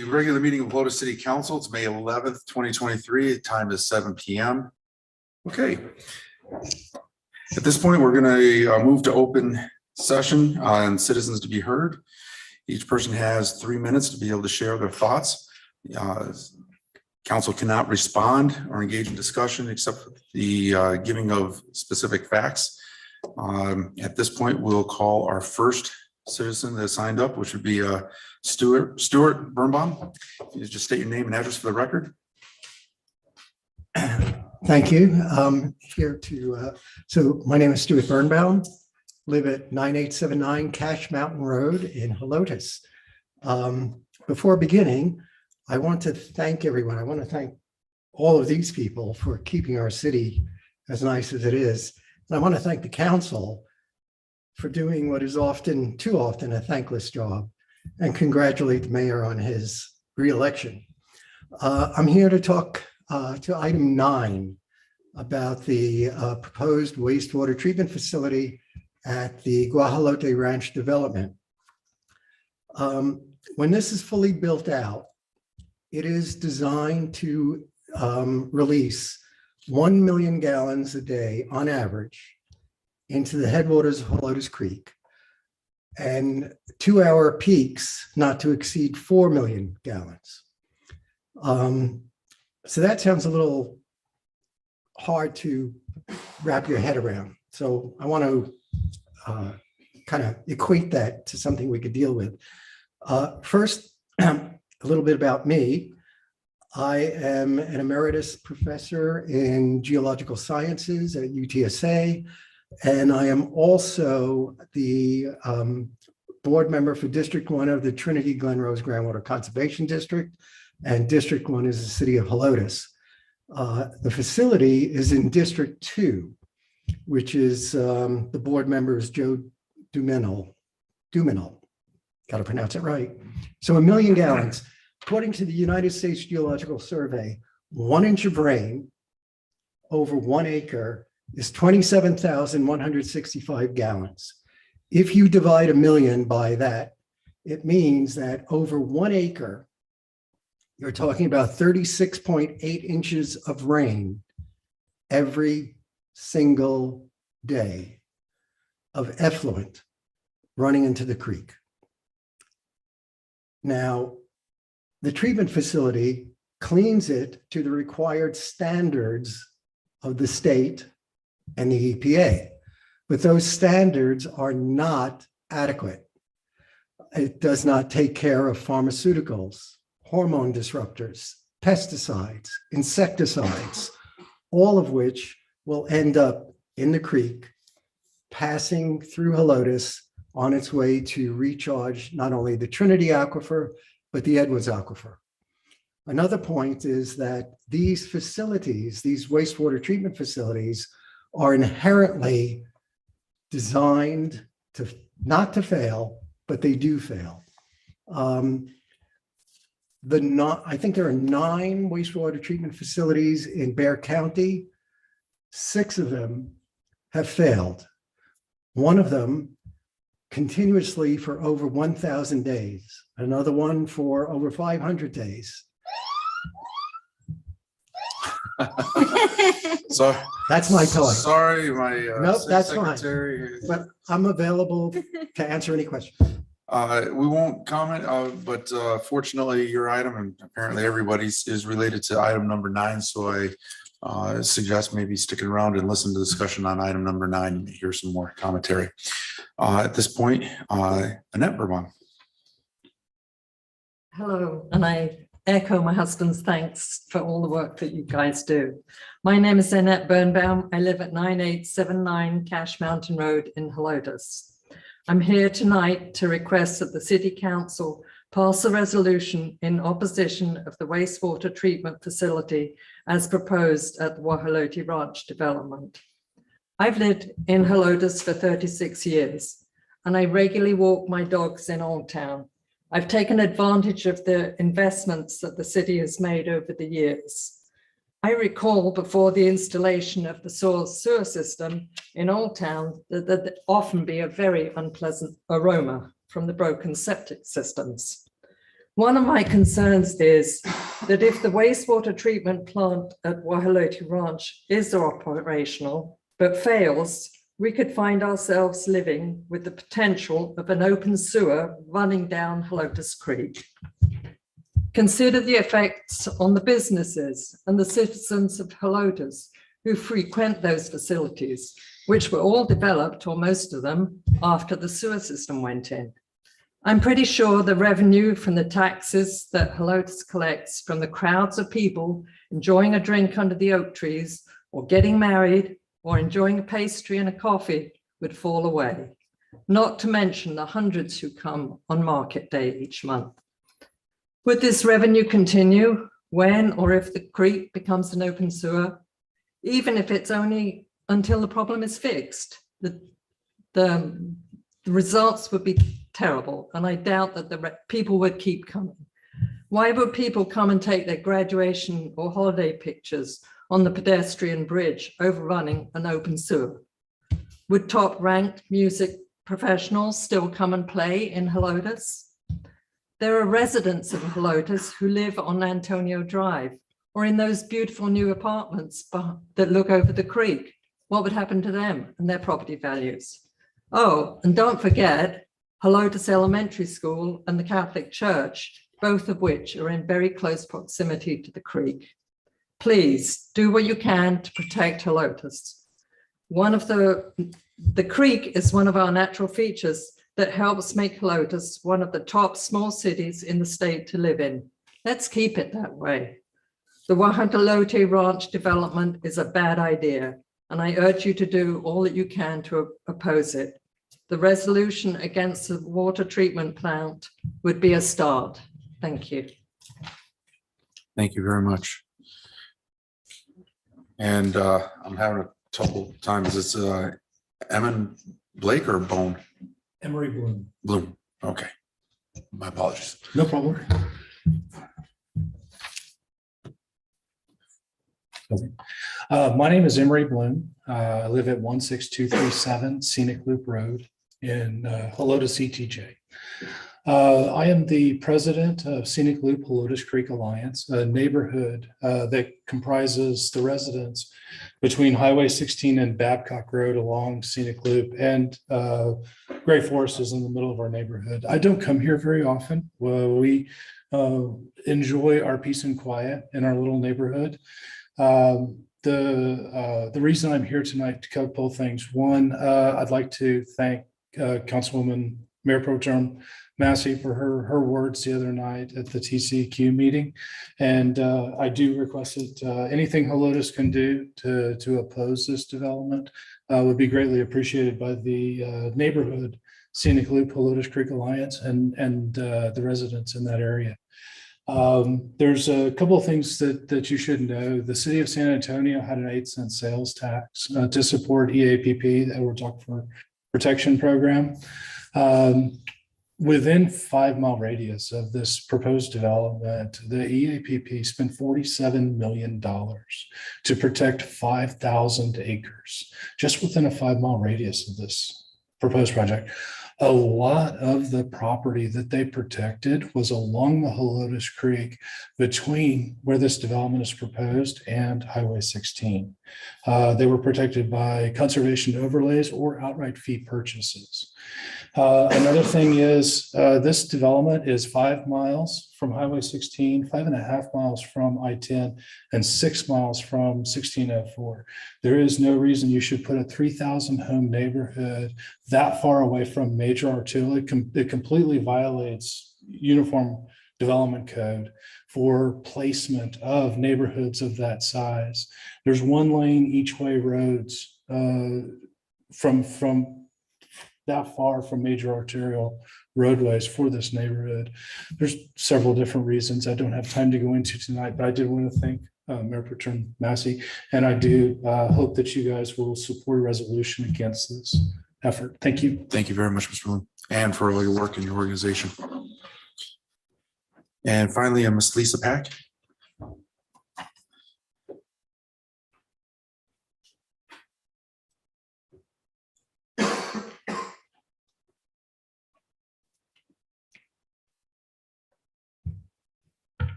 The regular meeting of Helotes City Council. It's May 11th, 2023. The time is 7 p.m. Okay. At this point, we're going to move to open session on citizens to be heard. Each person has 3 minutes to be able to share their thoughts. Council cannot respond or engage in discussion except for the giving of specific facts. At this point, we'll call our first citizen that signed up, which would be Stuart Birnbaum. You just state your name and address for the record. Thank you. So my name is Stuart Birnbaum, live at 9879 Cache Mountain Road in Helotes. Before beginning, I want to thank everyone. I want to thank all of these people for keeping our city as nice as it is. And I want to thank the council for doing what is too often a thankless job, and congratulate the mayor on his re-election. I'm here to talk to item 9 about the proposed wastewater treatment facility at the Guajolote Ranch development. When this is fully built out, it is designed to release 1 million gallons a day on average into the headwaters of Helotes Creek, and 2-hour peaks not to exceed 4 million gallons. So that sounds a little hard to wrap your head around. So I want to kind of equate that to something we could deal with. First, a little bit about me. I am an emeritus professor in geological sciences at UTSA, and I am also the board member for District 1 of the Trinity Glen Rose Groundwater Conservation District, and District 1 is the city of Helotes. The facility is in District 2, which is the board member is Joe Duminal, got to pronounce it right. So 1 million gallons, according to the United States Geological Survey, 1 inch of rain over 1 acre is 27,165 gallons. If you divide 1 million by that, it means that over 1 acre, you're talking about 36.8 inches of rain every single day of effluent running into the creek. Now, the treatment facility cleans it to the required standards of the state and the EPA, but those standards are not adequate. It does not take care of pharmaceuticals, hormone disruptors, pesticides, insecticides, all of which will end up in the creek, passing through Helotes on its way to recharge not only the Trinity Aquifer, but the Edwards Aquifer. Another point is that these facilities, these wastewater treatment facilities, are inherently designed to not to fail, but they do fail. I think there are 9 wastewater treatment facilities in Bexar County. 6 of them have failed. 1 of them continuously for over 1,000 days. Another one for over 500 days. So that's my toy. Sorry, my nope, that's secretary. Fine. But I'm available to answer any questions. We won't comment, but fortunately, your item and apparently everybody's is related to item number 9. So I suggest maybe sticking around and listen to the discussion on item number 9 and hear some more commentary. At this point, Annette Birnbaum. Hello, and I echo my husband's thanks for all the work that you guys do. My name is Annette Birnbaum. I live at 9879 Cache Mountain Road in Helotes. I'm here tonight to request that the City Council pass a resolution in opposition of the wastewater treatment facility as proposed at the Guajolote Ranch development. I've lived in Helotes for 36 years, and I regularly walk my dogs in Old Town. I've taken advantage of the investments that the city has made over the years. I recall before the installation of the sewer system in Old Town that there'd often be a very unpleasant aroma from the broken septic systems. One of my concerns is that if the wastewater treatment plant at Guajolote Ranch is operational but fails, we could find ourselves living with the potential of an open sewer running down Helotes Creek. Consider the effects on the businesses and the citizens of Helotes who frequent those facilities, which were all developed, or most of them, after the sewer system went in. I'm pretty sure the revenue from the taxes that Helotes collects from the crowds of people enjoying a drink under the oak trees, or getting married, or enjoying a pastry and a coffee would fall away, not to mention the hundreds who come on market day each month. Would this revenue continue when or if the creek becomes an open sewer, even if it's only until the problem is fixed? The results would be terrible, and I doubt that the people would keep coming. Why would people come and take their graduation or holiday pictures on the pedestrian bridge overrunning an open sewer? Would top-ranked music professionals still come and play in Helotes? There are residents of Helotes who live on Antonio Drive or in those beautiful new apartments that look over the creek. What would happen to them and their property values? Oh, and don't forget Helotes Elementary School and the Catholic Church, both of which are in very close proximity to the creek. Please do what you can to protect Helotes. The creek is one of our natural features that helps make Helotes one of the top small cities in the state to live in. Let's keep it that way. The Guajolote Ranch development is a bad idea, and I urge you to do all that you can to oppose it. The resolution against the water treatment plant would be a start. Thank you. Thank you very much. And I'm having a tough time. Is this Emmon Blake or Bone? Emery Bloom. Bloom. Okay. My apologies. No problem. My name is Emery Bloom. I live at 16237 Scenic Loop Road in Helotes, ETJ. I am the president of Scenic Loop Helotes Creek Alliance, a neighborhood that comprises the residents between Highway 16 and Babcock Road along Scenic Loop, and Gray Forest is in the middle of our neighborhood. I don't come here very often. We enjoy our peace and quiet in our little neighborhood. The reason I'm here tonight to cover both things. One, I'd like to thank Councilwoman Mayor Pro Tem Massey for her words the other night at the TCQ meeting. And I do request that anything Helotes can do to oppose this development would be greatly appreciated by the neighborhood Scenic Loop Helotes Creek Alliance and the residents in that area. There's a couple of things that you should know. The city of San Antonio had an 8-cent sales tax to support EAPP, that we're talking for protection program. Within 5-mile radius of this proposed development, the EAPP spent $47 million to protect 5,000 acres just within a 5-mile radius of this proposed project. A lot of the property that they protected was along the Helotes Creek between where this development is proposed and Highway 16. They were protected by conservation overlays or outright fee purchases. Another thing is this development is 5 miles from Highway 16, 5.5 miles from I-10, and 6 miles from 1604. There is no reason you should put a 3,000 home neighborhood that far away from major arterial. It completely violates Uniform Development Code for placement of neighborhoods of that size. There's 1 lane each way roads from that far from major arterial roadways for this neighborhood. There's several different reasons I don't have time to go into tonight, but I did want to thank Mayor Pro Tem Massey, and I do hope that you guys will support a resolution against this effort. Thank you. Thank you very much, Mr. Bloom, and for all your work in your organization. And finally, Ms. Lisa Pack.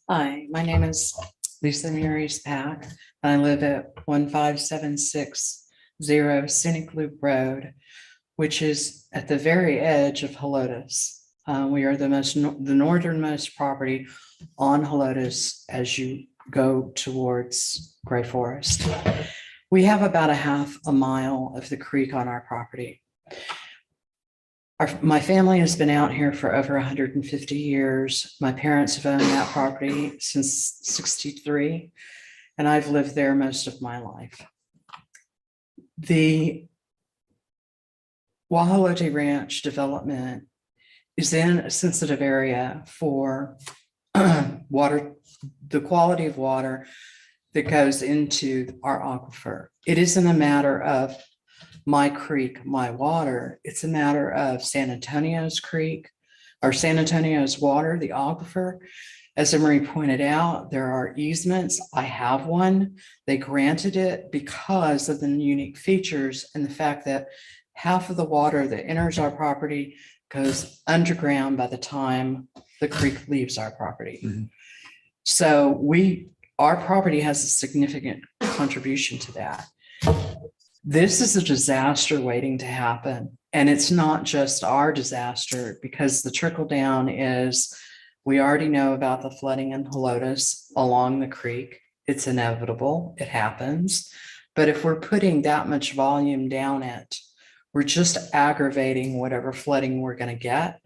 Hi, my name is Lisa Murray's Pack. I live at 15760 Scenic Loop Road, which is at the very edge of Helotes. We are the northernmost property on Helotes as you go towards Gray Forest. We have about a half a mile of the creek on our property. My family has been out here for over 150 years. My parents have owned that property since 63, and I've lived there most of my life. The Guajolote Ranch development is in a sensitive area for water, the quality of water that goes into our aquifer. It isn't a matter of my creek, my water. It's a matter of San Antonio's creek or San Antonio's water, the aquifer. As Emery pointed out, there are easements. I have one. They granted it because of the unique features and the fact that half of the water that enters our property goes underground by the time the creek leaves our property. Mhm. So our property has a significant contribution to that. This is a disaster waiting to happen. And it's not just our disaster, because the trickle down is, we already know about the flooding in Helotes along the creek. It's inevitable, it happens. But if we're putting that much volume down it, we're just aggravating whatever flooding we're going to get.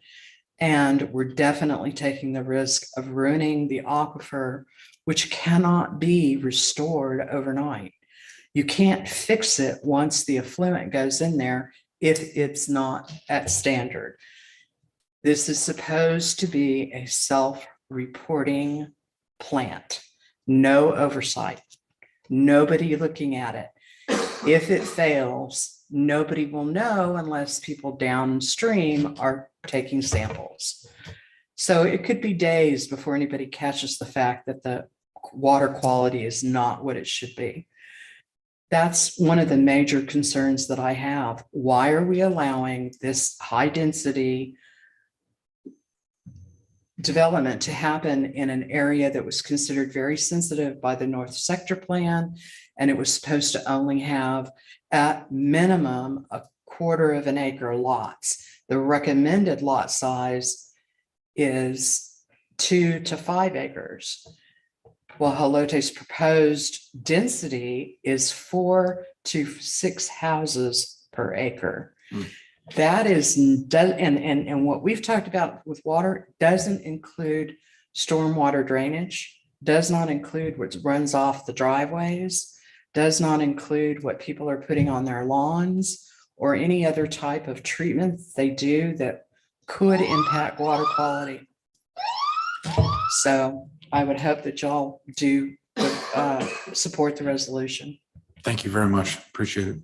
And we're definitely taking the risk of ruining the aquifer, which cannot be restored overnight. You can't fix it once the effluent goes in there if it's not at standard. This is supposed to be a self-reporting plant, no oversight, nobody looking at it. If it fails, nobody will know unless people downstream are taking samples. So it could be days before anybody catches the fact that the water quality is not what it should be. That's one of the major concerns that I have. Why are we allowing this high density development to happen in an area that was considered very sensitive by the North Sector Plan? And it was supposed to only have at minimum 1/4 acre lots. The recommended lot size is 2 to 5 acres. Well, Helotes' proposed density is 4 to 6 houses per acre. That is, and what we've talked about with water doesn't include stormwater drainage, does not include what runs off the driveways, does not include what people are putting on their lawns or any other type of treatment they do that could impact water quality. So I would hope that y'all do support the resolution. Thank you very much. Appreciate it.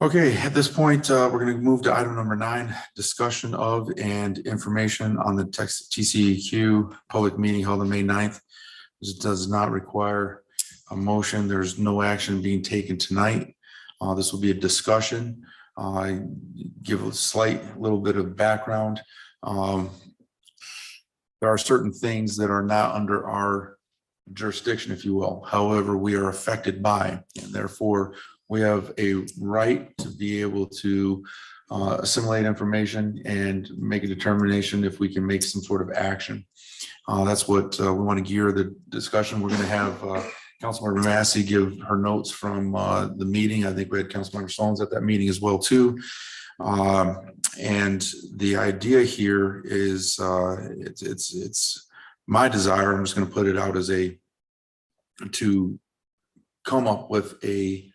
Okay, at this point, we're going to move to item number 9, discussion of and information on the TCEQ public meeting held on May 9th. This does not require a motion. There's no action being taken tonight. This will be a discussion. I give a slight little bit of background. There are certain things that are not under our jurisdiction, if you will. However, we are affected by, and therefore we have a right to be able to assimilate information and make a determination if we can make some sort of action. That's what we want to gear the discussion. We're going to have Councilmember Massey give her notes from the meeting. I think we had Councilmember Stones at that meeting as well too. And the idea here is it's my desire. I'm just going to put it out as to come up with a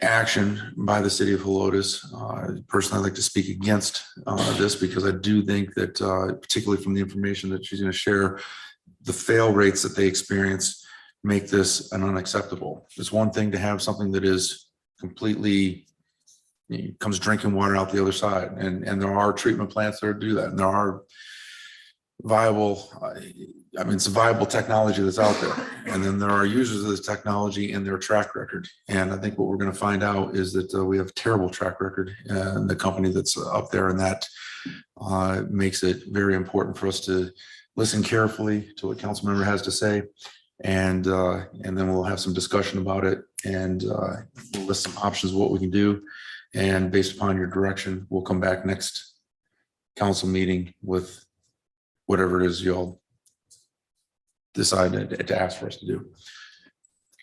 action by the city of Helotes. Personally, I'd like to speak against this because I do think that, particularly from the information that she's going to share, the fail rates that they experience make this an unacceptable. It's one thing to have something that is completely comes drinking water out the other side, and there are treatment plants that do that, and there are viable, I mean, it's a viable technology that's out there, and then there are users of this technology and their track record. And I think what we're going to find out is that we have a terrible track record, and the company that's up there in that makes it very important for us to listen carefully to what council member has to say. And then we'll have some discussion about it, and we'll list some options of what we can do. And based upon your direction, we'll come back next council meeting with whatever it is y'all decide to ask for us to do.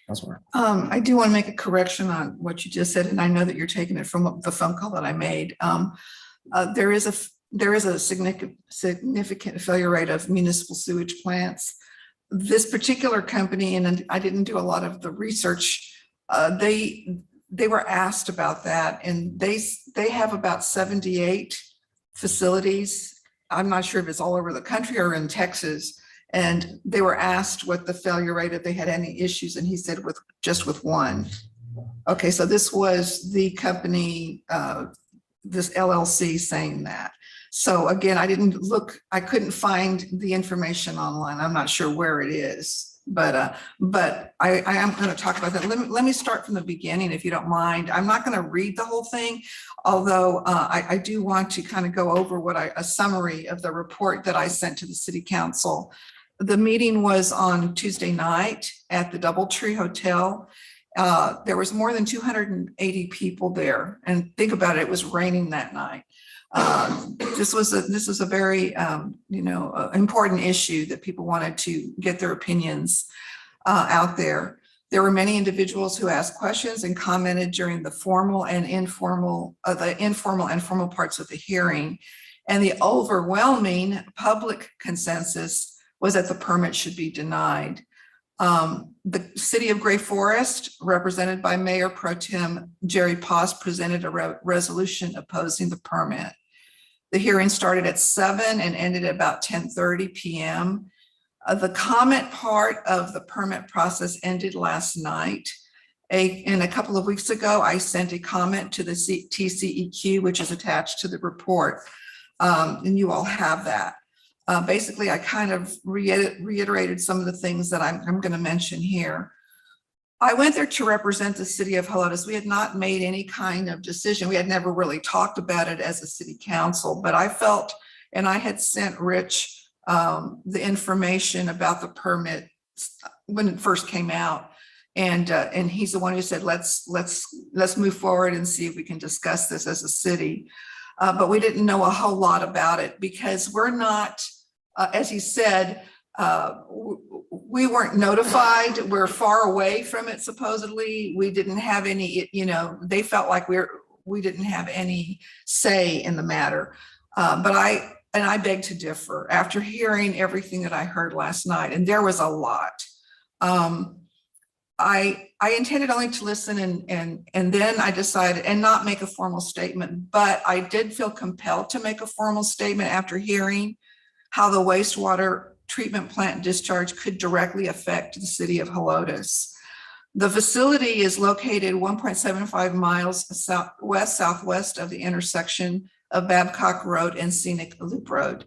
Councilor. I do want to make a correction on what you just said, and I know that you're taking it from the phone call that I made. There is a significant failure rate of municipal sewage plants. This particular company, and I didn't do a lot of the research, they were asked about that, and they have about 78 facilities. I'm not sure if it's all over the country or in Texas. And they were asked what the failure rate, if they had any issues, and he said just with one. Okay, so this was the company, this LLC saying that. So again, I couldn't find the information online. I'm not sure where it is, but I am going to talk about that. Let me start from the beginning, if you don't mind. I'm not going to read the whole thing, although I do want to kind of go over a summary of the report that I sent to the city council. The meeting was on Tuesday night at the Doubletree Hotel. There was more than 280 people there, and think about it, it was raining that night. This was a very important issue that people wanted to get their opinions out there. There were many individuals who asked questions and commented during the formal and informal and formal parts of the hearing, and the overwhelming public consensus was that the permit should be denied. The city of Gray Forest, represented by Mayor Pro Tem Jerry Paz, presented a resolution opposing the permit. The hearing started at 7 and ended at about 10:30 p.m. The comment part of the permit process ended last night. And a couple of weeks ago, I sent a comment to the TCEQ, which is attached to the report. And you all have that. Basically, I kind of reiterated some of the things that I'm going to mention here. I went there to represent the city of Helotes. We had not made any kind of decision. We had never really talked about it as a city council, but I felt, and I had sent Rich the information about the permit when it first came out. And he's the one who said, let's move forward and see if we can discuss this as a city. But we didn't know a whole lot about it because we're not, as he said, we weren't notified. We're far away from it, supposedly. We didn't have any, they felt like we didn't have any say in the matter. But I beg to differ after hearing everything that I heard last night, and there was a lot. I intended only to listen and then I decided and not make a formal statement, but I did feel compelled to make a formal statement after hearing how the wastewater treatment plant discharge could directly affect the city of Helotes. The facility is located 1.75 miles southwest of the intersection of Babcock Road and Scenic Loop Road.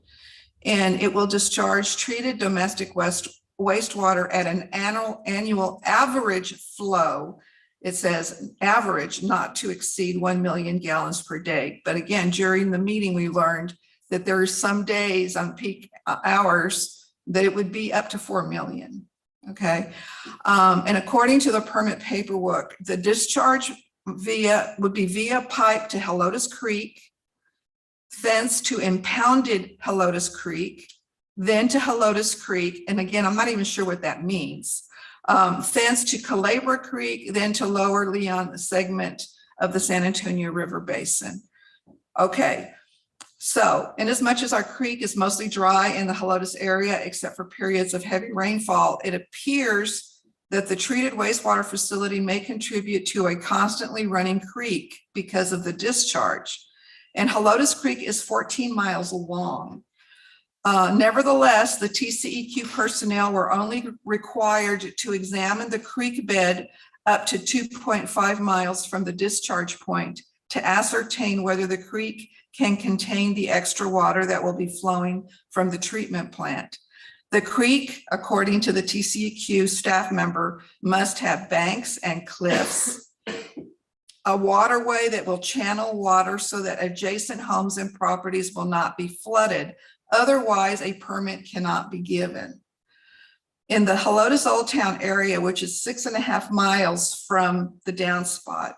And it will discharge treated domestic wastewater at an annual average flow. It says average, not to exceed 1 million gallons per day. But again, during the meeting, we learned that there are some days on peak hours that it would be up to 4 million. Okay. And according to the permit paperwork, the discharge would be via pipe to Helotes Creek, thence to impounded Helotes Creek, then to Helotes Creek. And again, I'm not even sure what that means. Thence to Culebra Creek, then to Lower Leon segment of the San Antonio River Basin. Okay. So, in as much as our creek is mostly dry in the Helotes area, except for periods of heavy rainfall, it appears that the treated wastewater facility may contribute to a constantly running creek because of the discharge. And Helotes Creek is 14 miles long. Nevertheless, the TCEQ personnel were only required to examine the creek bed up to 2.5 miles from the discharge point to ascertain whether the creek can contain the extra water that will be flowing from the treatment plant. The creek, according to the TCEQ staff member, must have banks and cliffs. a waterway that will channel water so that adjacent homes and properties will not be flooded. Otherwise, a permit cannot be given. In the Helotes Old Town area, which is 6.5 miles from the downspot,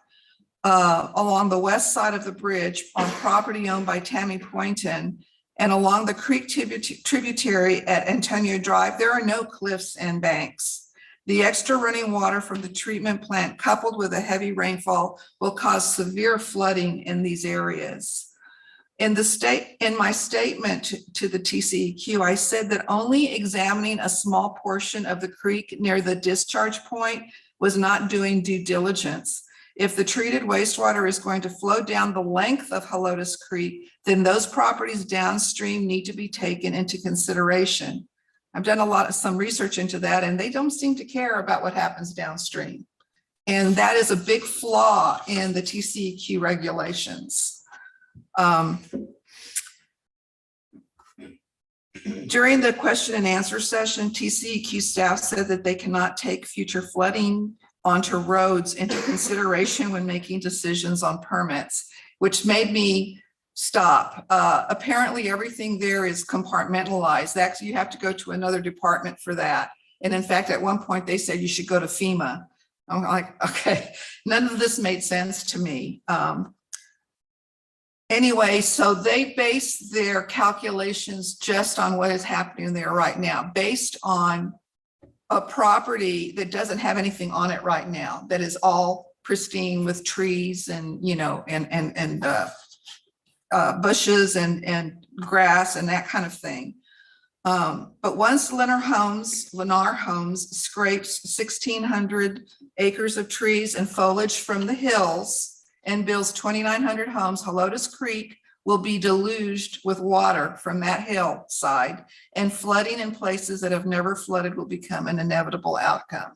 along the west side of the bridge on property owned by Tammy Poynton, and along the creek tributary at Antonio Drive, there are no cliffs and banks. The extra running water from the treatment plant coupled with a heavy rainfall will cause severe flooding in these areas. In my statement to the TCEQ, I said that only examining a small portion of the creek near the discharge point was not doing due diligence. If the treated wastewater is going to flow down the length of Helotes Creek, then those properties downstream need to be taken into consideration. I've done some research into that, and they don't seem to care about what happens downstream. And that is a big flaw in the TCEQ regulations. During the question and answer session, TCEQ staff said that they cannot take future flooding onto roads into consideration when making decisions on permits, which made me stop. Apparently everything there is compartmentalized. Actually, you have to go to another department for that. And in fact, at one point they said you should go to FEMA. I'm like, okay, none of this made sense to me. Anyway, so they base their calculations just on what is happening there right now, based on a property that doesn't have anything on it right now, that is all pristine with trees and, you know, and bushes and grass and that kind of thing. But once Lennar Homes scrapes 1,600 acres of trees and foliage from the hills and builds 2,900 homes, Helotes Creek will be deluged with water from that hillside, and flooding in places that have never flooded will become an inevitable outcome.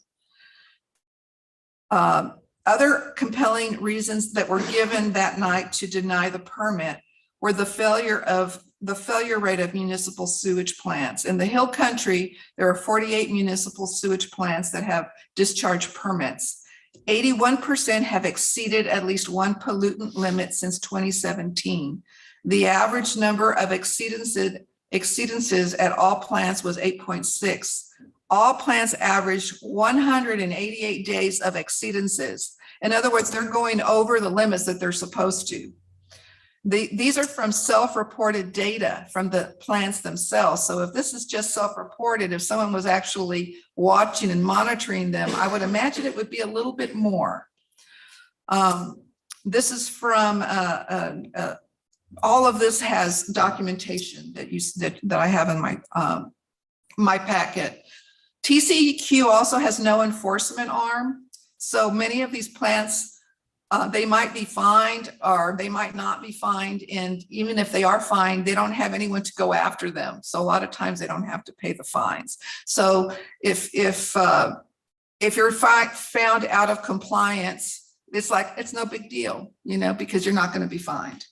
Other compelling reasons that were given that night to deny the permit were the failure rate of municipal sewage plants. In the Hill Country, there are 48 municipal sewage plants that have discharge permits. 81% have exceeded at least one pollutant limit since 2017. The average number of exceedances at all plants was 8.6. All plants averaged 188 days of exceedances. In other words, they're going over the limits that they're supposed to. These are from self-reported data from the plants themselves. So if this is just self-reported, if someone was actually watching and monitoring them, I would imagine it would be a little bit more. This is from, all of this has documentation that I have in my packet. TCEQ also has no enforcement arm. So many of these plants, they might be fined or they might not be fined. And even if they are fined, they don't have anyone to go after them. So a lot of times they don't have to pay the fines. So if you're found out of compliance, it's like, it's no big deal, you know, because you're not going to be fined.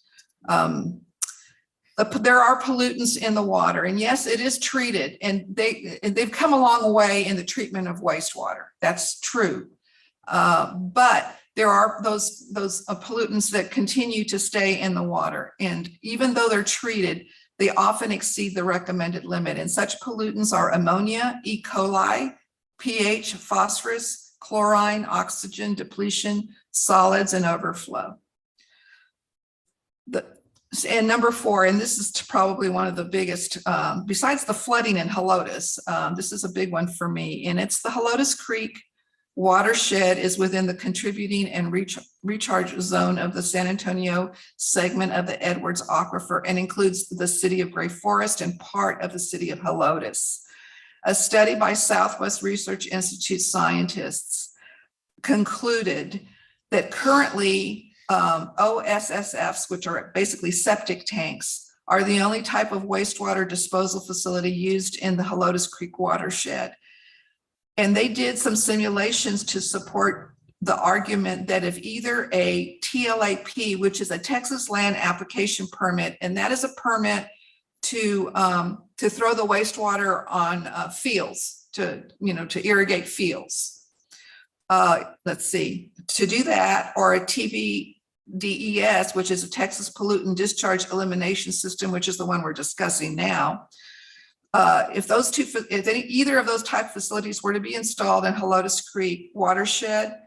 There are pollutants in the water, and yes, it is treated, and they've come a long way in the treatment of wastewater. That's true. But there are those pollutants that continue to stay in the water. And even though they're treated, they often exceed the recommended limit. And such pollutants are ammonia, E. coli, pH, phosphorus, chlorine, oxygen depletion, solids, and overflow. And number 4, and this is probably one of the biggest, besides the flooding in Helotes, this is a big one for me, and it's the Helotes Creek watershed is within the contributing and recharge zone of the San Antonio segment of the Edwards Aquifer and includes the city of Gray Forest and part of the city of Helotes. A study by Southwest Research Institute scientists concluded that currently OSSFs, which are basically septic tanks, are the only type of wastewater disposal facility used in the Helotes Creek watershed. And they did some simulations to support the argument that if either a TLAP, which is a Texas Land Application Permit, and that is a permit to throw the wastewater on fields, to irrigate fields. let's see, to do that, or a TBDES, which is a Texas Pollutant Discharge Elimination System, which is the one we're discussing now. If either of those type facilities were to be installed in Helotes Creek watershed,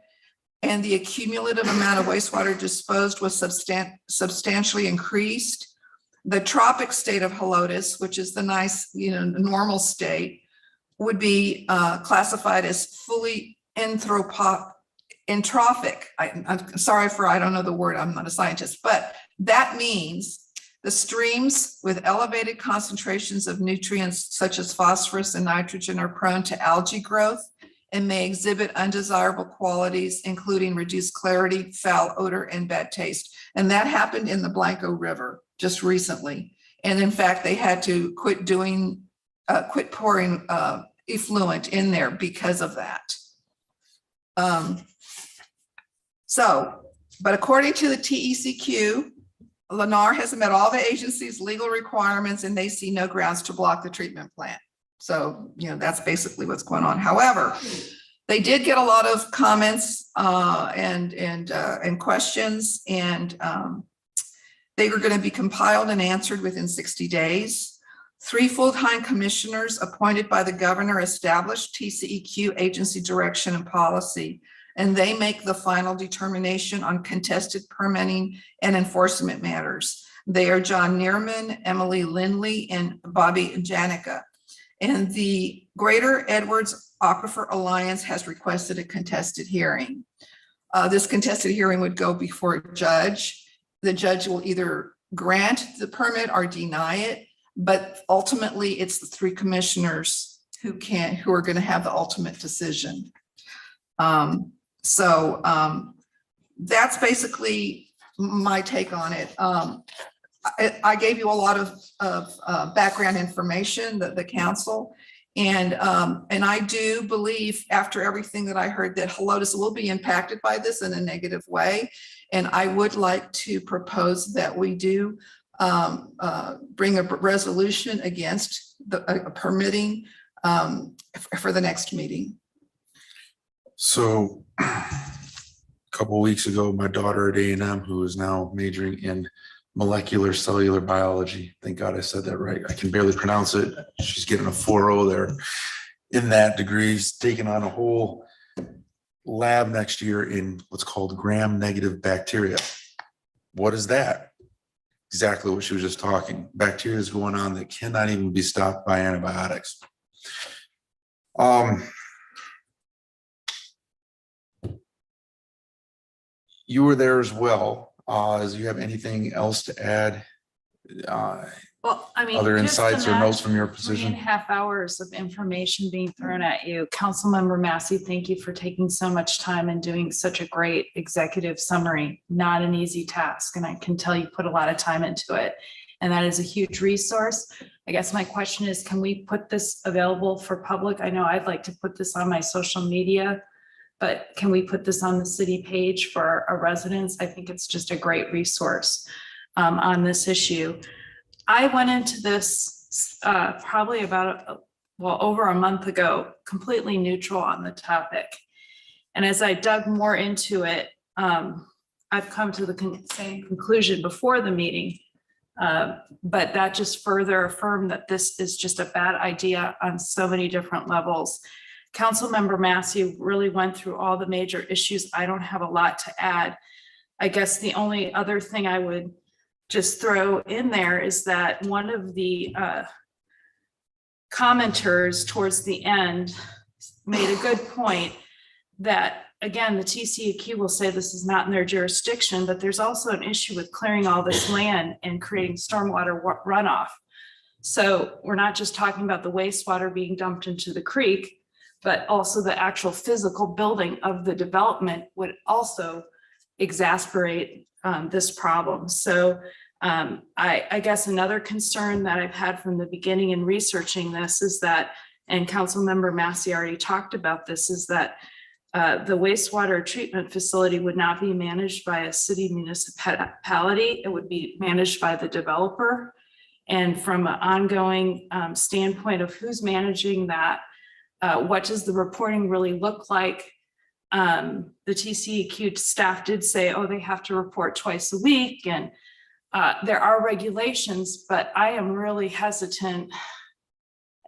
and the cumulative amount of wastewater disposed was substantially increased, the tropic state of Helotes, which is the nice, normal state, would be classified as fully entrophic. I'm sorry for, I don't know the word, I'm not a scientist, but that means the streams with elevated concentrations of nutrients such as phosphorus and nitrogen are prone to algae growth and may exhibit undesirable qualities, including reduced clarity, foul odor, and bad taste. And that happened in the Blanco River just recently. And in fact, they had to quit pouring effluent in there because of that. But according to the TECQ, Lennar has met all the agency's legal requirements and they see no grounds to block the treatment plant. So, that's basically what's going on. However, they did get a lot of comments and questions, and they were going to be compiled and answered within 60 days. 3 full-time commissioners appointed by the governor established TCEQ agency direction and policy, and they make the final determination on contested permitting and enforcement matters. They are John Neerman, Emily Lindley, and Bobby Janica. And the Greater Edwards Aquifer Alliance has requested a contested hearing. This contested hearing would go before a judge. The judge will either grant the permit or deny it, but ultimately it's the 3 commissioners who are going to have the ultimate decision. That's basically my take on it. I gave you a lot of background information, the council, and I do believe, after everything that I heard, that Helotes will be impacted by this in a negative way. And I would like to propose that we do bring a resolution against the permitting for the next meeting. So a couple of weeks ago, my daughter at A&M, who is now majoring in molecular cellular biology, thank God I said that right, I can barely pronounce it, she's getting a 4.0 there in that degree. She's taking on a whole lab next year in what's called gram-negative bacteria. What is that? Exactly what she was just talking. Bacteria is going on that cannot even be stopped by antibiotics. You were there as well. Do you have anything else to add? Well, I mean, Other just insights or notes from your 3.5 position? hours of information being thrown at you. Councilmember Massey, thank you for taking so much time and doing such a great executive summary. Not an easy task, and I can tell you put a lot of time into it. And that is a huge resource. I guess my question is, can we put this available for public? I know I'd like to put this on my social media, but can we put this on the city page for our residents? I think it's just a great resource on this issue. I went into this probably over a month ago, completely neutral on the topic. And as I dug more into it, I've come to the same conclusion before the meeting, but that just further affirmed that this is just a bad idea on so many different levels. Councilmember Massey really went through all the major issues. I don't have a lot to add. I guess the only other thing I would just throw in there is that one of the commenters towards the end made a good point that, again, the TCEQ will say this is not in their jurisdiction, but there's also an issue with clearing all this land and creating stormwater runoff. So we're not just talking about the wastewater being dumped into the creek, but also the actual physical building of the development would also exasperate this problem. So I guess another concern that I've had from the beginning in researching this is that, and Councilmember Massey already talked about this, is that the wastewater treatment facility would not be managed by a city municipality. It would be managed by the developer. And from an ongoing standpoint of who's managing that, what does the reporting really look like? The TCEQ staff did say, oh, they have to report twice a week, and there are regulations, but I am really hesitant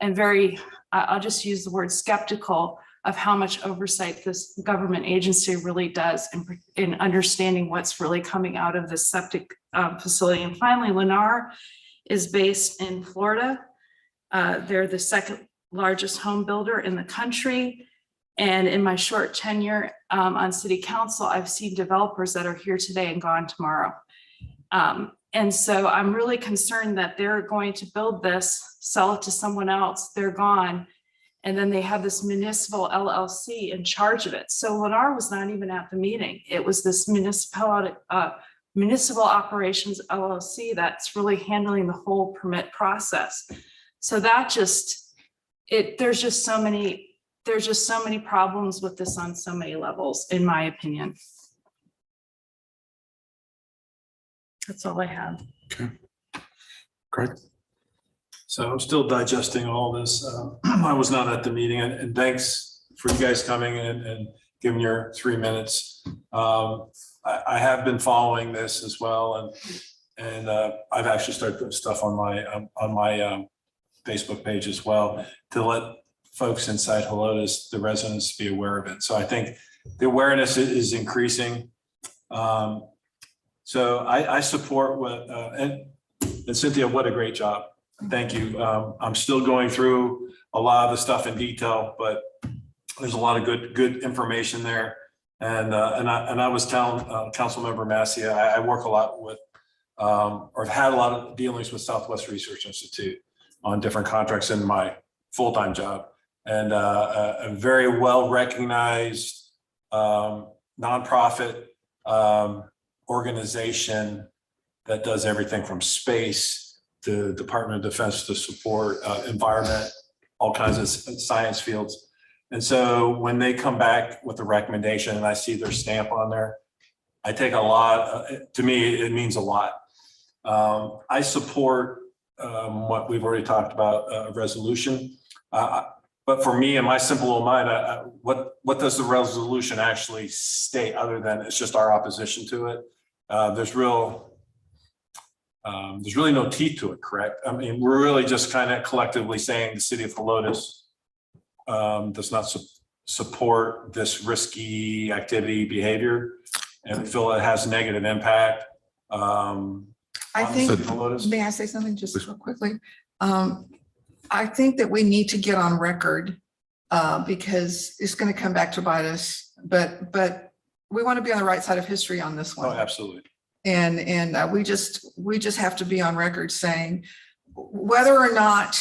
and very, I'll just use the word skeptical of how much oversight this government agency really does in understanding what's really coming out of this septic facility. And finally, Lennar is based in Florida. They're the second largest home builder in the country. And in my short tenure on city council, I've seen developers that are here today and gone tomorrow. And so I'm really concerned that they're going to build this, sell it to someone else, they're gone. And then they have this municipal LLC in charge of it. So Lennar was not even at the meeting. It was this municipal operations LLC that's really handling the whole permit process. So that just, there's just so many problems with this on so many levels, in my opinion. That's all I have. Okay. Great. So I'm still digesting all this. I was not at the meeting, and thanks for you guys coming in and giving your 3 minutes. I have been following this as well, and I've actually started putting stuff on my Facebook page as well to let folks inside Helotes, the residents, be aware of it. So I think the awareness is increasing. So I support what, and Cynthia, what a great job. Thank you. I'm still going through a lot of the stuff in detail, but there's a lot of good information there. And I was telling Councilmember Massey, I work a lot with, or have had a lot of dealings with Southwest Research Institute on different contracts in my full-time job. And a very well-recognized nonprofit organization that does everything from space to Department of Defense to support environment, all kinds of science fields. And so when they come back with a recommendation and I see their stamp on there, I take a lot, to me, it means a lot. I support what we've already talked about, a resolution. But for me, in my simple little mind, what does the resolution actually state other than it's just our opposition to it? There's really no teeth to it, correct? I mean, we're really just kind of collectively saying the city of Helotes does not support this risky activity behavior, and we feel it has negative impact. I think, Helotes. may I say something just real quickly? I think that we need to get on record because it's going to come back to bite us, but we want to be on the right side of history on this one. Oh, absolutely. And we just have to be on record saying whether or not,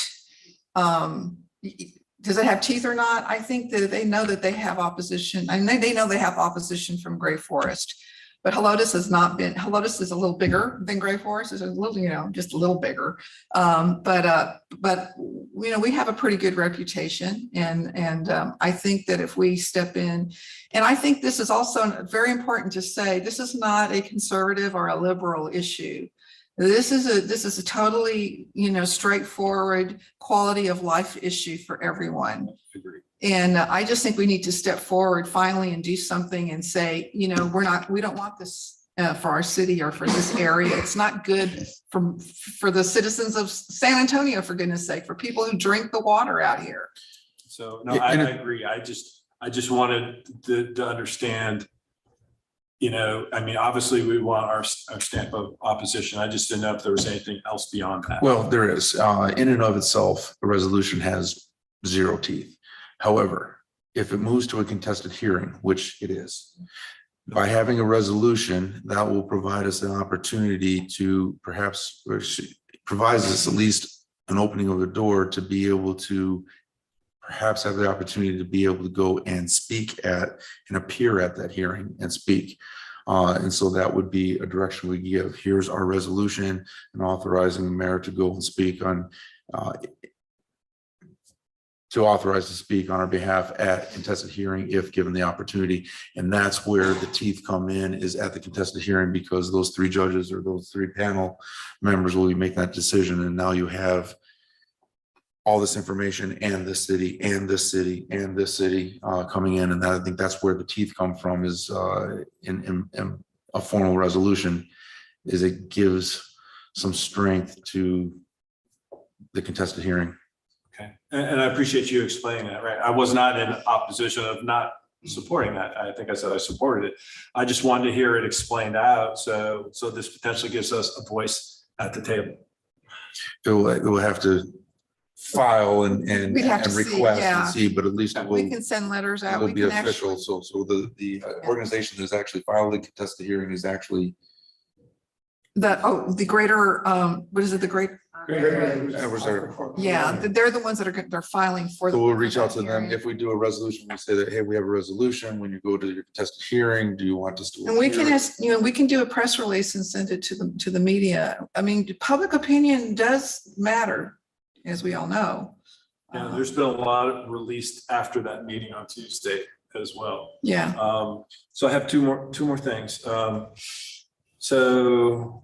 does it have teeth or not? I think that they know that they have opposition, and they know they have opposition from Gray Forest. But Helotes has not been, Helotes is a little bigger than Gray Forest, is a little, just a little bigger. But we have a pretty good reputation, and I think that if we step in, and I think this is also very important to say, this is not a conservative or a liberal issue. This is a totally, straightforward quality of life issue for everyone. Agreed. And I just think we need to step forward finally and do something and say, we don't want this for our city or for this area. It's not good for the citizens of San Antonio, for goodness sake, for people who drink the water out here. So no, I agree. I just wanted to understand, I mean, obviously we want our stamp of opposition. I just didn't know if there was anything else beyond that. Well, there is. In and of itself, the resolution has 0 teeth. However, if it moves to a contested hearing, which it is, by having a resolution, that will provide us an opportunity to perhaps, provides us at least an opening of the door to be able to perhaps have the opportunity to be able to go and speak at and appear at that hearing and speak. And so that would be a direction we give. Here's our resolution and authorizing the mayor to go and speak on, to authorize to speak on our behalf at contested hearing if given the opportunity. And that's where the teeth come in, is at the contested hearing, because those 3 judges or those 3 panel members will be making that decision. And now you have all this information and this city and this city and this city coming in. And that, I think that's where the teeth come from, is in a formal resolution, is it gives some strength to the contested hearing. Okay, and I appreciate you explaining that, right? I was not in opposition of not supporting that. I think I said I supported it. I just wanted to hear it explained out. So this potentially gives us a voice at the table. It will have to file and We'd have to see, request yeah. and see, but at least it We will, can send letters out. it'll We be can official. actually, So the organization that's actually filed the contested hearing is actually the greater, what is it, the great? Yeah, they're the ones that they're filing for. So we'll reach out to them. hearing. If we do a resolution, we say that, hey, we have a resolution. When you go to your contested hearing, do you want us to? And we can appear? ask, we can do a press release and send it to the media. I mean, public opinion does matter, as we all know. And there's been a lot released after that meeting on Tuesday as well. Yeah, So I have two more things. So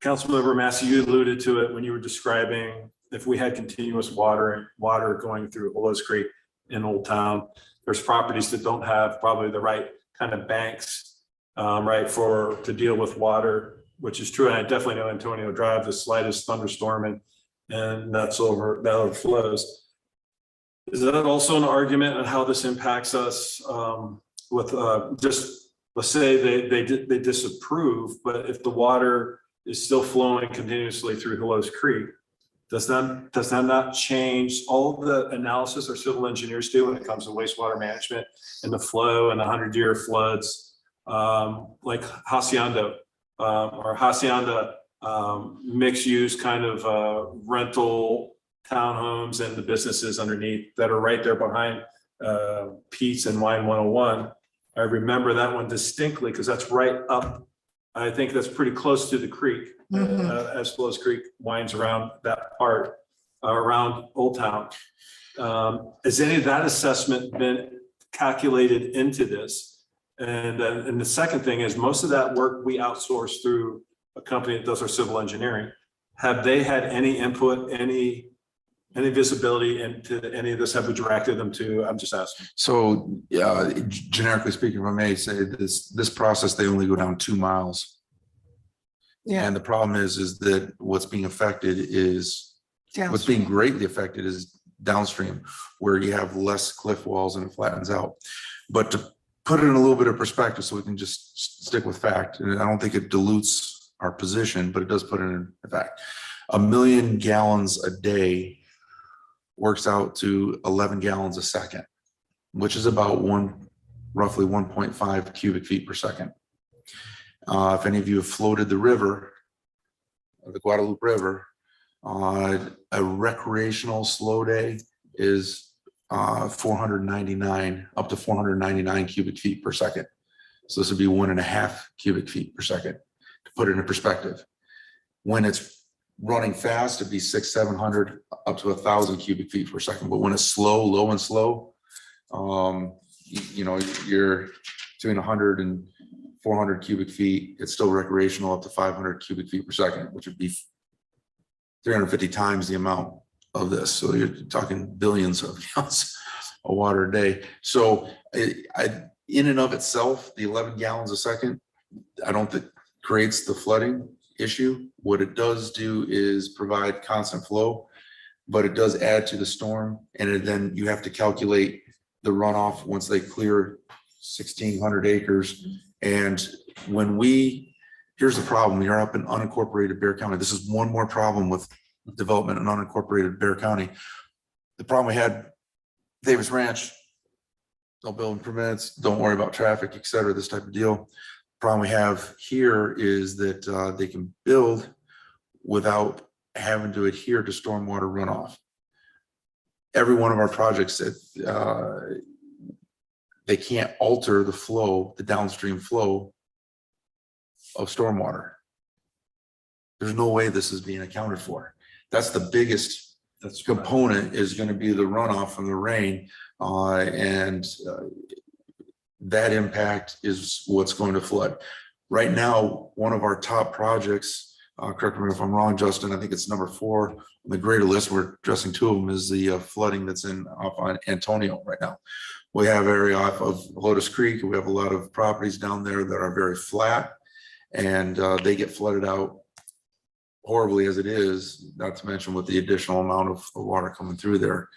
Councilmember Massey, you alluded to it when you were describing if we had continuous water going through Helotes Creek in Old Town. There's properties that don't have probably the right kind of banks, right, to deal with water, which is true. And I definitely know Antonio Drive, the slightest thunderstorm and that overflows. Is that also an argument on how this impacts us with just, let's say they disapprove, but if the water is still flowing continuously through Helotes Creek, does that not change all of the analysis our civil engineers do when it comes to wastewater management and the flow and the 100-year floods, like Hacienda or Hacienda mixed use kind of rental townhomes and the businesses underneath that are right there behind Pete's and Wine 101. I remember that one distinctly because that's right up. I think that's pretty close to the creek, as Helotes Creek winds around that part around Old Town. Has any of that assessment been calculated into this? And the second thing is, most of that work we outsource through a company that does our civil engineering. Have they had any input, any visibility into any of this? Have we directed them to? I'm just asking. So generically speaking, if I may say, this process, they only go down 2 miles. yeah. And the problem is that what's being affected is, what's being greatly affected is downstream, where you have less cliff walls and it flattens out. But to put it in a little bit of perspective, so we can just stick with fact, and I don't think it dilutes our position, but it does put it in fact. 1 million gallons a day works out to 11 gallons a second, which is about roughly 1.5 cubic feet per second. If any of you have floated the river, the Guajolote River, a recreational slow day is 499, up to 499 cubic feet per second. So this would be 1.5 cubic feet per second, to put it in perspective. When it's running fast, it'd be 600-700 up to 1,000 cubic feet per second. But when it's slow, low and slow, you're between 100 and 400 cubic feet. It's still recreational up to 500 cubic feet per second, which would be 350 times the amount of this. So you're talking billions of gallons of water a day. So in and of itself, the 11 gallons a second, I don't think creates the flooding issue. What it does do is provide constant flow, but it does add to the storm. And then you have to calculate the runoff once they clear 1,600 acres. And here's the problem, you're up in unincorporated Bexar County. This is one more problem with development in unincorporated Bexar County. The problem we had, Davis Ranch, no building permits, don't worry about traffic, et cetera, this type of deal. Problem we have here is that they can build without having to adhere to stormwater runoff. Every one of our projects, they can't alter the flow, the downstream flow of stormwater. There's no way this is being accounted for. That's the biggest component, is going to be the runoff from the rain, and that impact is what's going to flood. Right now, one of our top projects correct me if I'm wrong, Justin, I think it's number 4 on the greater list. We're addressing 2 of them is the flooding that's off on Antonio right now. We have area off of Lotus Creek. We have a lot of properties down there that are very flat, and they get flooded out horribly as it is, not to mention with the additional amount of water coming through there.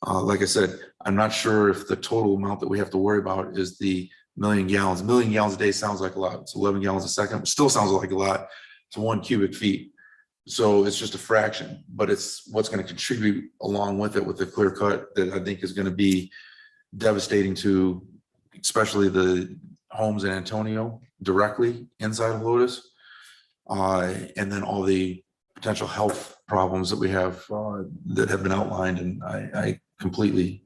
Like I said, I'm not sure if the total amount that we have to worry about is the million gallons. A million gallons a day sounds like a lot. It's 11 gallons a second, but still sounds like a lot to 1 cubic feet. So it's just a fraction, but it's what's going to contribute along with it with the clear cut that I think is going to be devastating to especially the homes in Antonio directly inside of Lotus. And then all the potential health problems that we have that have been outlined, and I completely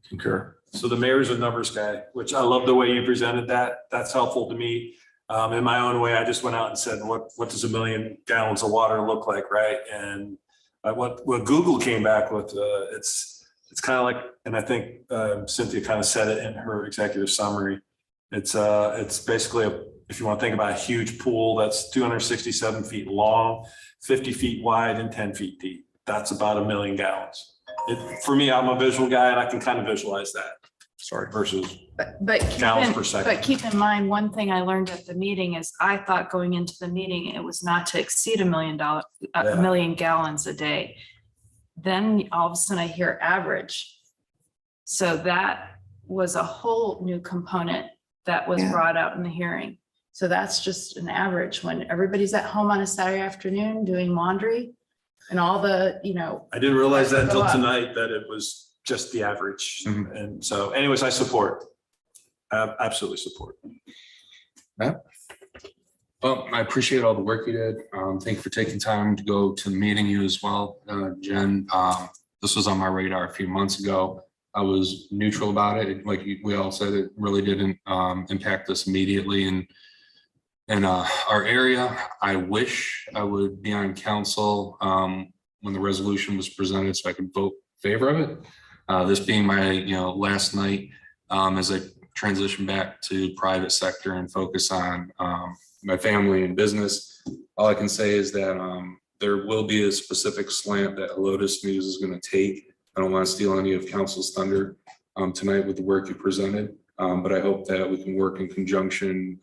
concur. So the mayor's a numbers guy, which I love the way you presented that. That's helpful to me. In my own way, I just went out and said, what does 1 million gallons of water look like, right? And what Google came back with, it's kind of like, and I think Cynthia kind of said it in her executive summary. It's basically if you want to think about a huge pool that's 267 feet long, 50 feet wide, and 10 feet deep. That's about 1 million gallons. For me, I'm a visual guy, and I can kind of visualize that. Sorry, versus gallons per second. But keep in mind, one thing I learned at the meeting is I thought going into the meeting, it was not to exceed $1 million gallons a day. Then all of a sudden I hear average. So that was a whole new component that was brought out in the hearing. So that's just an average when everybody's at home on a Saturday afternoon doing laundry and all the, I didn't realize that until tonight, that it was just the average. Mhm. And so anyways, I support, absolutely support. Matt? Well, I appreciate all the work you did. Thank you for taking time to go to the meeting, you as well, Jen. This was on my radar a few months ago. I was neutral about it. Like we all said, it really didn't impact us immediately. And in our area, I wish I would be on council when the resolution was presented so I could vote in favor of it. This being my last night as I transition back to private sector and focus on my family and business. All I can say is that there will be a specific slant that Helotes News is going to take. I don't want to steal any of council's thunder tonight with the work you presented, but I hope that we can work in conjunction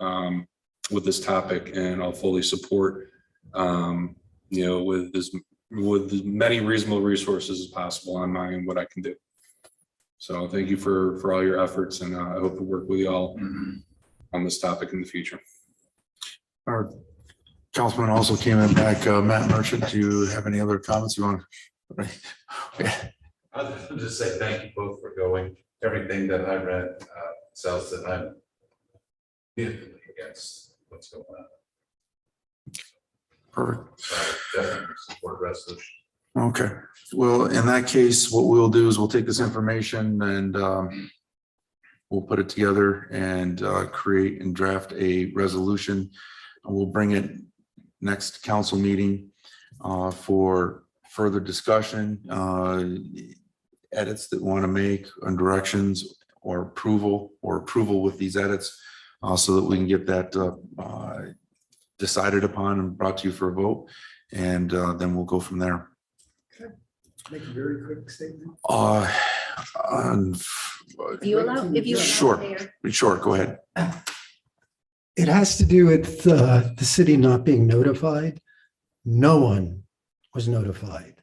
with this topic, and I'll fully support with as many reasonable resources as possible on my end, what I can do. So thank you for all your efforts, and I hope to work with you all on this topic in the future. Our councilman also came in back, Matt Merchant. Do you have any other comments you want? I'll just say thank you both for going. Everything that I read says that I'm vehemently against what's going on. Perfect. So I definitely support resolution. Okay. Well, in that case, what we'll do is we'll take this information and we'll put it together and create and draft a resolution. We'll bring it next council meeting for further discussion, edits that we want to make and directions or approval with these edits so that we can get that decided upon and brought to you for a vote. And then we'll go from there. Make a very quick statement. If you allow, Sure. Mayor. Sure, go ahead. It has to do with the city not being notified. No one was notified.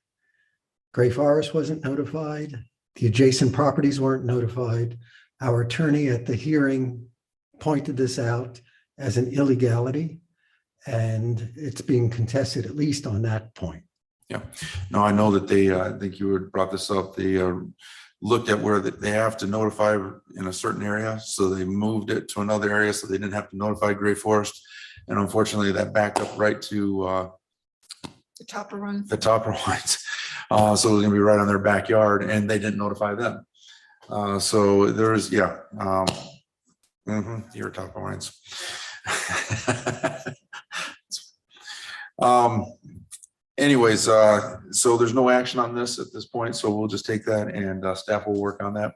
Gray Forest wasn't notified. The adjacent properties weren't notified. Our attorney at the hearing pointed this out as an illegality, and it's being contested at least on that point. Yeah, no, I know that they, I think you had brought this up. They looked at where they have to notify in a certain area. So they moved it to another area so they didn't have to notify Gray Forest. And unfortunately that backed up right to The topper run. the Topper Wines. So it was gonna be right on their backyard and they didn't notify them. So there is, yeah. Your Topper Wines. Anyways, so there's no action on this at this point, so we'll just take that and staff will work on that.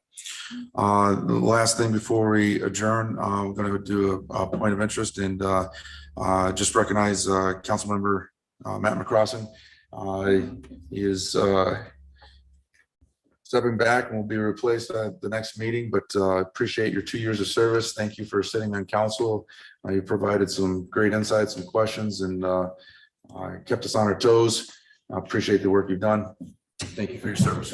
The last thing before we adjourn, we're going to do a point of interest and just recognize Councilmember Matt McCrossin. He is stepping back and will be replaced at the next meeting, but appreciate your 2 years of service. Thank you for sitting on council. You provided some great insights and questions and kept us on our toes. I appreciate the work you've done. Thank you for your service.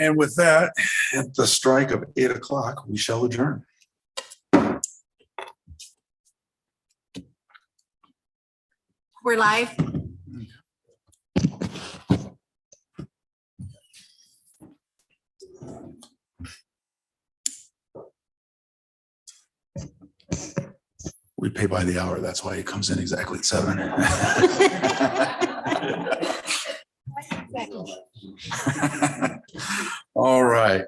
And with that, at the strike of 8 o'clock, we shall adjourn. We're live. We pay by the hour. That's why he comes in exactly at 7. All right.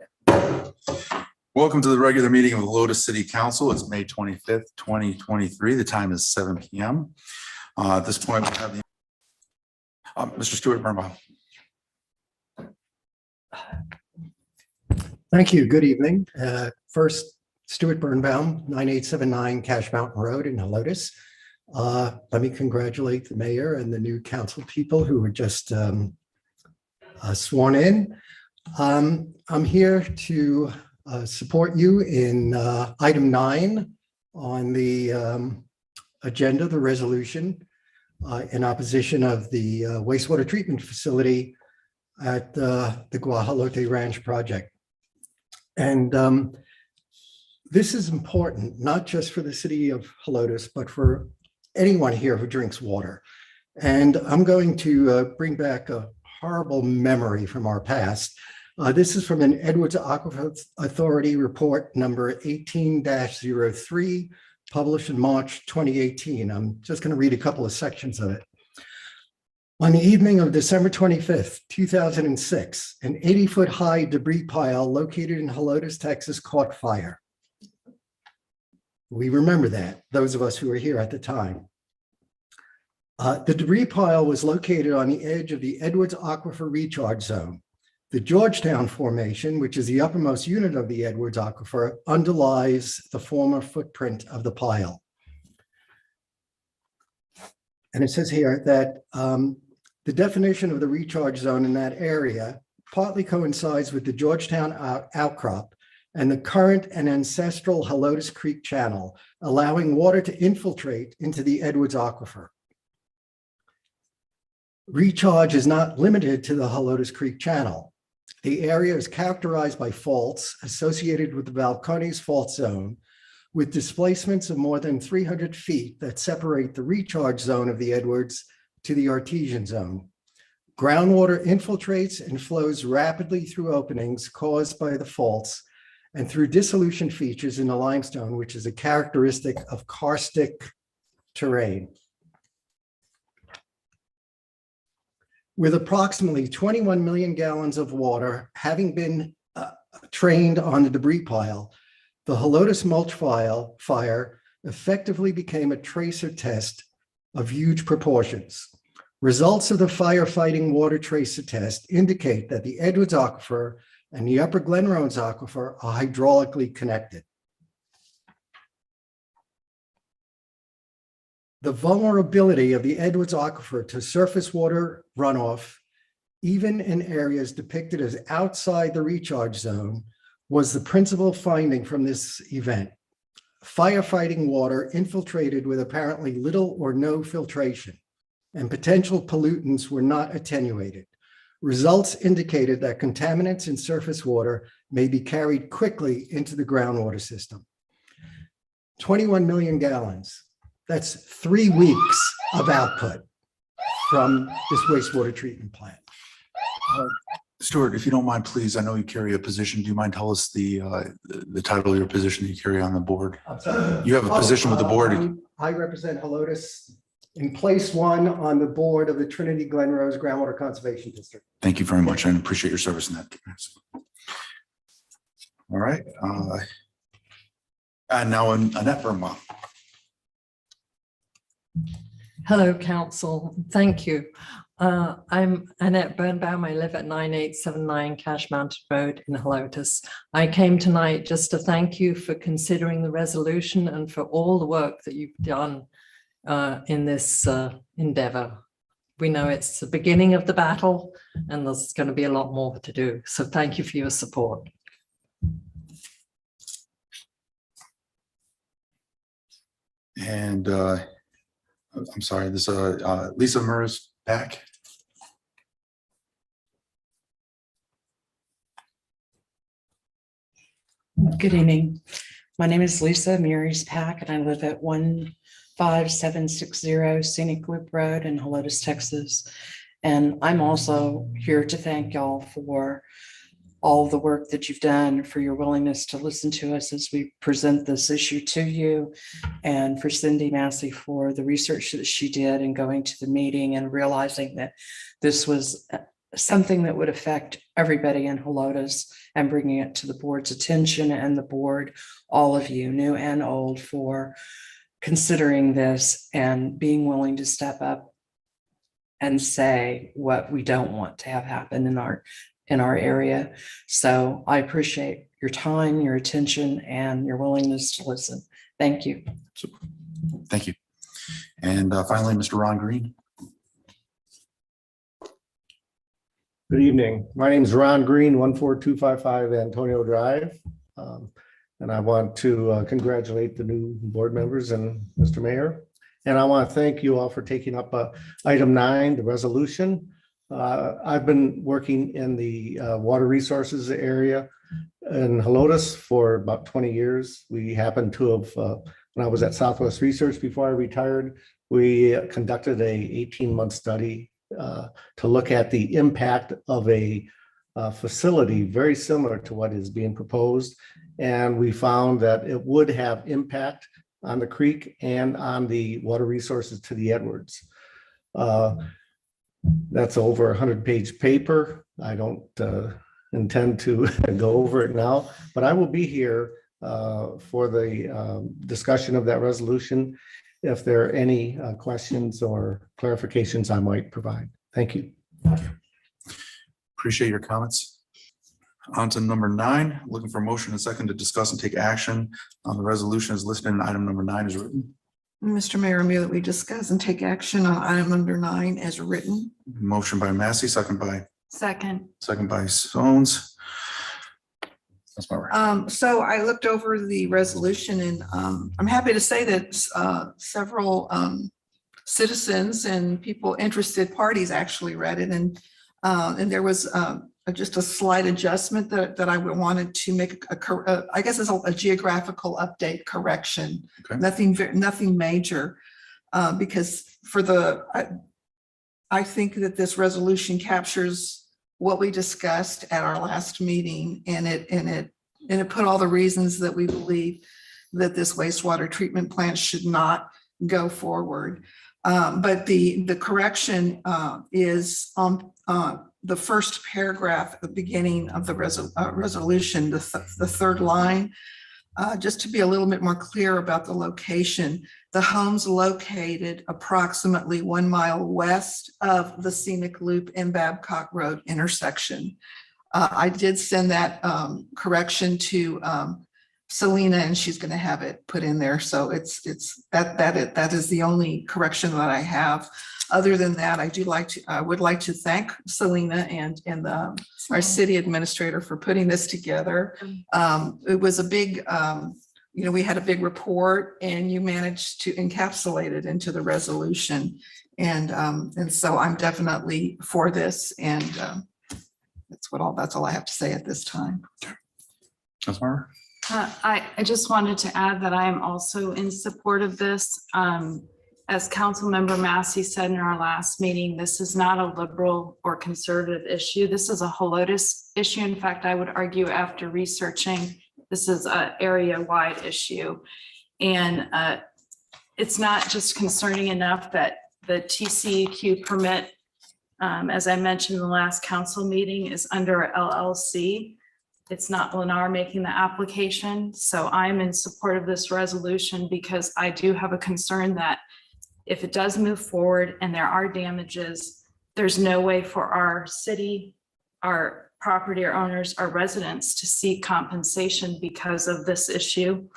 Welcome to the regular meeting of the Helotes City Council. It's May 25th, 2023. The time is 7 p.m. At this point, we have the Mr. Stuart Birnbaum. Thank you. Good evening. First, Stuart Birnbaum, 9879 Cache Mountain Road in Helotes. Let me congratulate the mayor and the new council people who were just sworn in. I'm here to support you in item 9 on the agenda, the resolution in opposition of the wastewater treatment facility at the Guajolote Ranch project. And this is important, not just for the city of Helotes, but for anyone here who drinks water. And I'm going to bring back a horrible memory from our past. This is from an Edwards Aquifer Authority report number 18-03, published in March 2018. I'm just going to read a couple of sections of it. On the evening of December 25th, 2006, an 80-foot high debris pile located in Helotes, Texas, caught fire. We remember that, those of us who were here at the time. The debris pile was located on the edge of the Edwards Aquifer Recharge Zone. The Georgetown Formation, which is the uppermost unit of the Edwards Aquifer, underlies the former footprint of the pile. And it says here that the definition of the recharge zone in that area partly coincides with the Georgetown outcrop and the current and ancestral Helotes Creek channel, allowing water to infiltrate into the Edwards Aquifer. Recharge is not limited to the Helotes Creek channel. The area is characterized by faults associated with the Balcones fault zone, with displacements of more than 300 feet that separate the recharge zone of the Edwards to the artesian zone. Groundwater infiltrates and flows rapidly through openings caused by the faults and through dissolution features in the limestone, which is a characteristic of karstic terrain. With approximately 21 million gallons of water having been trained on the debris pile, the Helotes mulch fire effectively became a tracer test of huge proportions. Results of the firefighting water tracer test indicate that the Edwards Aquifer and the Upper Glen Rose Aquifer are hydraulically connected. The vulnerability of the Edwards Aquifer to surface water runoff, even in areas depicted as outside the recharge zone, was the principal finding from this event. Firefighting water infiltrated with apparently little or no filtration, and potential pollutants were not attenuated. Results indicated that contaminants in surface water may be carried quickly into the groundwater system. 21 million gallons. That's 3 weeks of output from this wastewater treatment plant. Stuart, if you don't mind, please, I know you carry a position. Do you mind tell us the title of your position that you carry on the board? You have a position with the board. I represent Helotes in place 1 on the board of the Trinity Glen Rose Groundwater Conservation District. Thank you very much. I appreciate your service in that capacity. All right. And now Annette Birnbaum. Hello, Council. Thank you. I'm Annette Birnbaum. I live at 9879 Cash Mountain Road in Helotes. I came tonight just to thank you for considering the resolution and for all the work that you've done in this endeavor. We know it's the beginning of the battle and there's going to be a lot more to do. So thank you for your support. And I'm sorry, this Lisa Murs back. Good evening. My name is Lisa Murray's Pack, and I live at 15760 Scenic Loop Road in Helotes, Texas. And I'm also here to thank y'all for all the work that you've done, for your willingness to listen to us as we present this issue to you, and for Cindy Massey for the research that she did and going to the meeting and realizing that this was something that would affect everybody in Helotes and bringing it to the board's attention, and the board, all of you, new and old, for considering this and being willing to step up and say what we don't want to have happen in our area. So I appreciate your time, your attention, and your willingness to listen. Thank you. Thank you. And finally, Mr. Ron Green. Good evening. My name is Ron Green, 14255 Antonio Drive. And I want to congratulate the new board members and Mr. Mayor. And I want to thank you all for taking up item 9, the resolution. I've been working in the water resources area in Helotes for about 20 years. We happened to have, when I was at Southwest Research before I retired, we conducted a 18-month study to look at the impact of a facility very similar to what is being proposed. And we found that it would have impact on the creek and on the water resources to the Edwards. That's over 100-page paper. I don't intend to go over it now, but I will be here for the discussion of that resolution if there are any questions or clarifications I might provide. Thank you. Appreciate your comments. On to number 9, looking for a motion and second to discuss and take action on the resolution as listed in item number 9 is written. Mr. Mayor, I move that we discuss and take action on item number 9 as written. Motion by Massey, second by Second. Stones. That's my right. So I looked over the resolution and I'm happy to say that several citizens and people, interested parties actually read it. And there was just a slight adjustment that I wanted to make I guess it's a geographical update correction. Okay. Nothing major, because I think that this resolution captures what we discussed at our last meeting, and it put all the reasons that we believe that this wastewater treatment plant should not go forward. But the correction is on the first paragraph at the beginning of the resolution, the third line. Just to be a little bit more clear about the location, the homes located approximately 1 mile west of the Scenic Loop and Babcock Road intersection. I did send that correction to Selena, and she's going to have it put in there. So that is the only correction that I have. Other than that, I would like to thank Selena and our city administrator for putting this together. It was a big, we had a big report, and you managed to encapsulate it into the resolution. And so I'm definitely for this. And that's all I have to say at this time. Councilmember? I just wanted to add that I am also in support of this. As Councilmember Massey said in our last meeting, this is not a liberal or conservative issue. This is a Helotes issue. In fact, I would argue after researching, this is an area-wide issue. And it's not just concerning enough that the TCEQ permit, as I mentioned in the last council meeting, is under a LLC. It's not Lennar making the application. So I'm in support of this resolution because I do have a concern that if it does move forward and there are damages, There's no way for our city, our property owners, our residents to seek compensation because of this issue.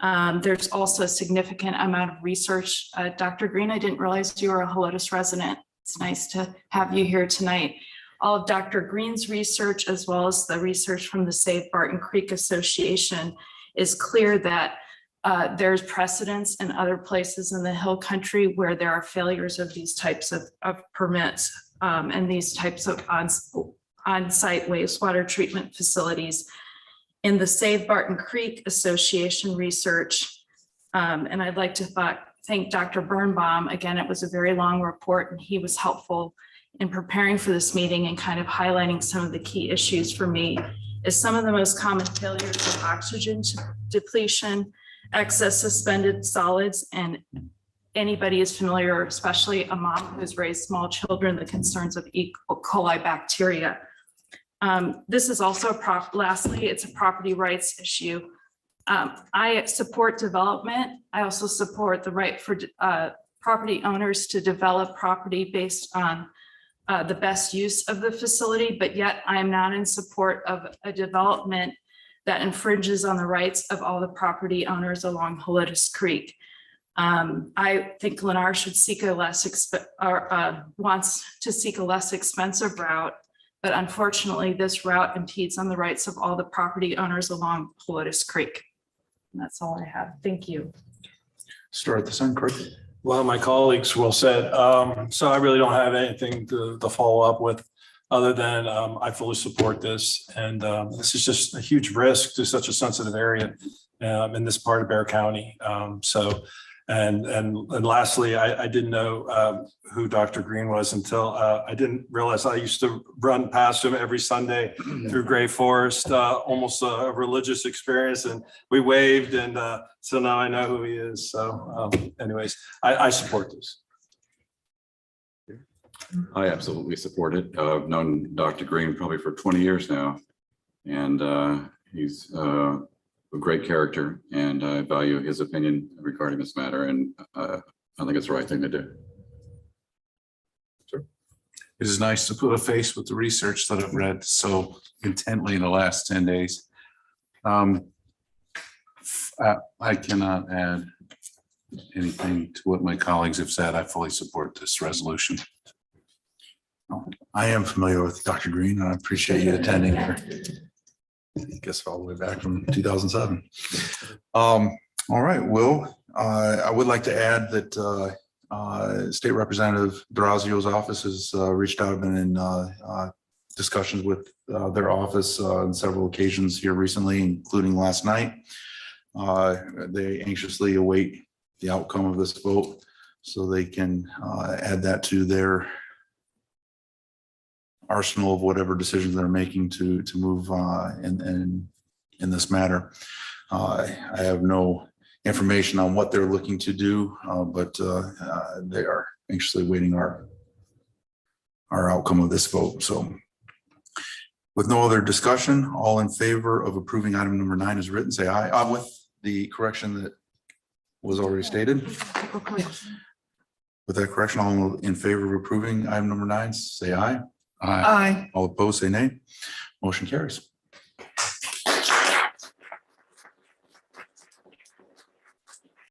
There's also a significant amount of research. Dr. Green, I didn't realize you were a Helotes resident. It's nice to have you here tonight. All of Dr. Green's research, as well as the research from the Save Barton Creek Association, is clear that there's precedence in other places in the Hill Country where there are failures of these types of permits and these types of on-site wastewater treatment facilities. In the Save Barton Creek Association research, and I'd like to thank Dr. Birnbaum. Again, it was a very long report and he was helpful in preparing for this meeting and kind of highlighting some of the key issues for me. Is some of the most common failures of oxygen depletion, excess suspended solids, and anybody is familiar, especially a mom who's raised small children, the concerns of E. coli bacteria. This is also, lastly, it's a property rights issue. I support development. I also support the right for property owners to develop property based on the best use of the facility, but yet I am not in support of a development that infringes on the rights of all the property owners along Helotes Creek. I think Lennar should seek a wants to seek a less expensive route, but unfortunately this route impedes on the rights of all the property owners along Helotes Creek. And that's all I have. Thank you. Start this end, Craig. Well, my colleagues will said, so I really don't have anything to follow up with other than I fully support this. And this is just a huge risk to such a sensitive area in this part of Bear County. And lastly, I didn't know who Dr. Green was until I didn't realize I used to run past him every Sunday through Gray Forest, almost a religious experience. And we waved, and so now I know who he is. So anyways, I support this. I absolutely support it. I've known Dr. Green probably for 20 years now, and he's a great character, and I value his opinion regarding this matter, and I think it's the right thing to do. It is nice to put a face with the research that I've read so intently in the last 10 days. I cannot add anything to what my colleagues have said. I fully support this resolution. I am familiar with Dr. Green, and I appreciate you attending here. I guess all the way back from 2007. All right, Will, I would like to add that State Representative D'Orazio's office has reached out and been in discussions with their office on several occasions here recently, including last night. They anxiously await the outcome of this vote so they can add that to their arsenal of whatever decisions they're making to move in this matter. I have no information on what they're looking to do, but they are anxiously waiting our outcome of this vote. So with no other discussion, all in favor of approving item number 9 is written, say aye. With the correction that was already stated. With that correction, all in favor of approving item number 9, say aye. Aye. All opposed, say nay. Motion carries.